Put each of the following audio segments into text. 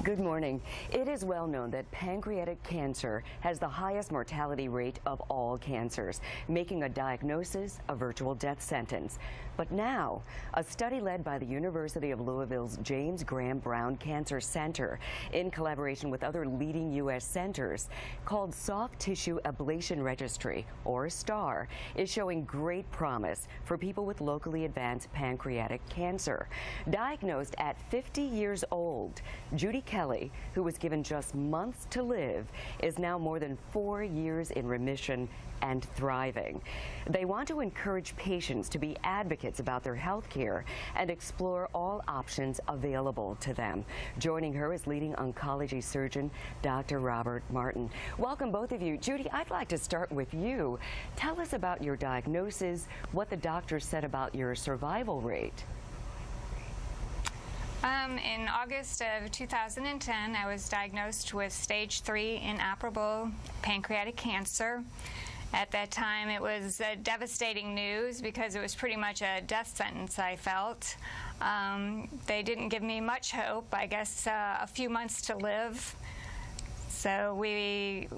Good morning. It is well known that pancreatic cancer has the highest mortality rate of all cancers, making a diagnosis a virtual death sentence. But now, a study led by the University of Louisville's James Graham Brown Cancer Center, in collaboration with other leading U.S. centers, called Soft Tissue Ablation Registry, or STAR, is showing great promise for people with locally advanced pancreatic cancer. Diagnosed at 50 years old, Judy Kelly, who was given just months to live, is now more than 4 years in remission and thriving. They want to encourage patients to be advocates about their health care and explore all options available to them. Joining her is leading oncology surgeon Dr. Robert Martin. Welcome, both of you. Judy, I'd like to start with you. Tell us about your diagnosis, what the doctor said about your survival rate. In August of 2010, I was diagnosed with stage 3 inoperable pancreatic cancer. At that time, it was devastating news because it was pretty much a death sentence, I felt. They didn't give me much hope, I guess a few months to live. So I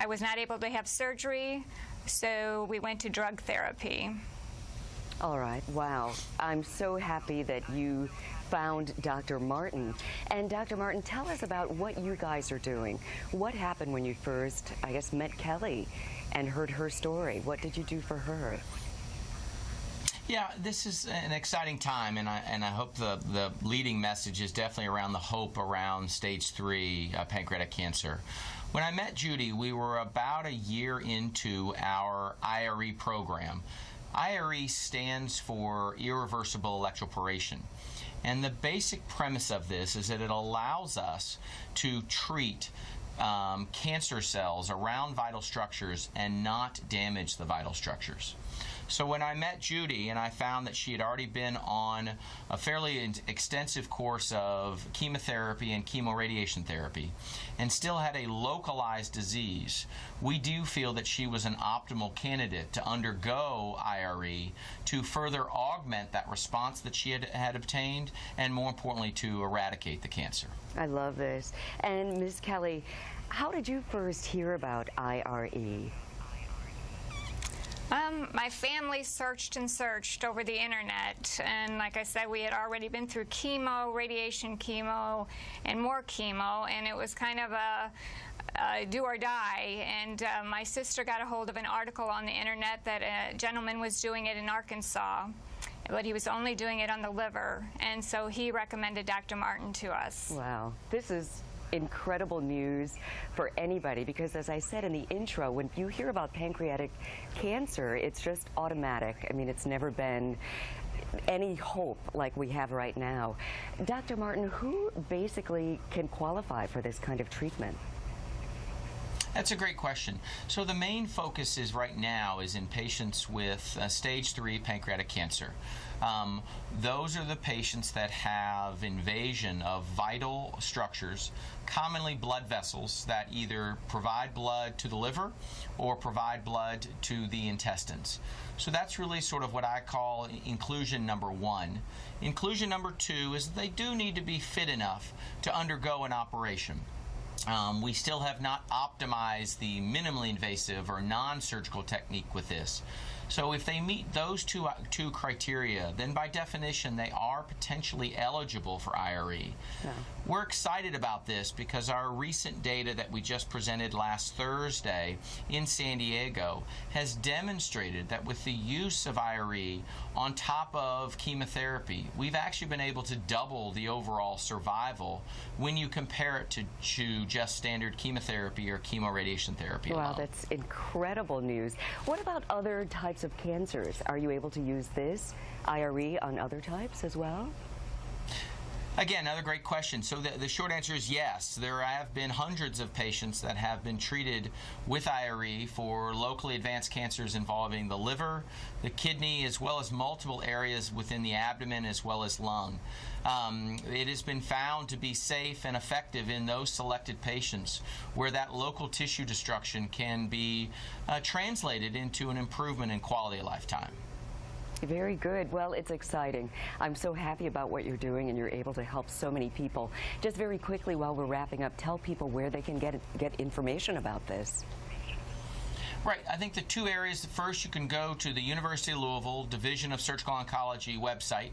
was not able to have surgery, so we went to drug therapy. All right. Wow. I'm so happy that you found Dr. Martin. And Dr. Martin, tell us about what you guys are doing. What happened when you first, I guess, met Kelly and heard her story? What did you do for her? Yeah, this is an exciting time, and I hope the leading message is definitely around the hope around stage 3 pancreatic cancer. When I met Judy, we were about a year into our IRE program. IRE stands for irreversible electroporation. And the basic premise of this is that it allows us to treat cancer cells around vital structures and not damage the vital structures. So when I met Judy and I found that she had already been on a fairly extensive course of chemotherapy and chemoradiation therapy and still had a localized disease, we do feel that she was an optimal candidate to undergo IRE to further augment that response that she had obtained and, more importantly, to eradicate the cancer. I love this. And Ms. Kelly, how did you first hear about IRE? My family searched and searched over the internet, and like I said, we had already been through chemo, radiation chemo, and more chemo, and it was kind of a do or die. And my sister got a hold of an article on the internet that a gentleman was doing it in Arkansas, but he was only doing it on the liver, and so he recommended Dr. Martin to us. Wow, this is incredible news for anybody, because as I said in the intro, when you hear about pancreatic cancer, it's just automatic. I mean, it's never been any hope like we have right now. Dr. Martin, who basically can qualify for this kind of treatment? That's a great question. So the main focus is right now is in patients with stage 3 pancreatic cancer. Those are the patients that have invasion of vital structures, commonly blood vessels that either provide blood to the liver or provide blood to the intestines. So that's really sort of what I call inclusion number 1. Inclusion number 2 is they do need to be fit enough to undergo an operation. We still have not optimized the minimally invasive or non-surgical technique with this. So if they meet those two criteria, then by definition they are potentially eligible for IRE. Yeah. We're excited about this because our recent data that we just presented last Thursday in San Diego has demonstrated that with the use of IRE on top of chemotherapy, we've actually been able to double the overall survival when you compare it to just standard chemotherapy or chemoradiation therapy alone. Wow, that's incredible news. What about other types of cancers? Are you able to use this IRE on other types as well? Again, another great question. So the short answer is yes. There have been hundreds of patients that have been treated with IRE for locally advanced cancers involving the liver, the kidney, as well as multiple areas within the abdomen as well as lung. It has been found to be safe and effective in those selected patients where that local tissue destruction can be translated into an improvement in quality of lifetime. Very good. Well, it's exciting. I'm so happy about what you're doing, and you're able to help so many people. Just very quickly, while we're wrapping up, tell people where they can get information about this. Right. I think the two areas. First, you can go to the University of Louisville Division of Surgical Oncology website.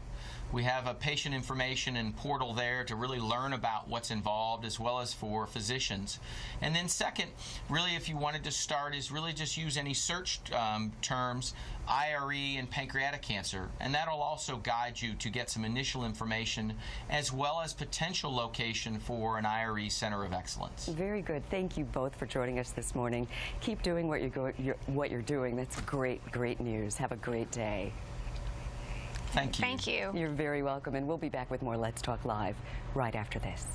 We have a patient information and portal there to really learn about what's involved, as well as for physicians. And then second, really, if you wanted to start, is really just use any search terms, IRE and pancreatic cancer, and that'll also guide you to get some initial information, as well as potential location for an IRE Center of Excellence. Very good. Thank you both for joining us this morning. Keep doing what you're doing. That's great news. Have a great day. Thank you. Thank you. You're very welcome, and we'll be back with more Let's Talk Live right after this.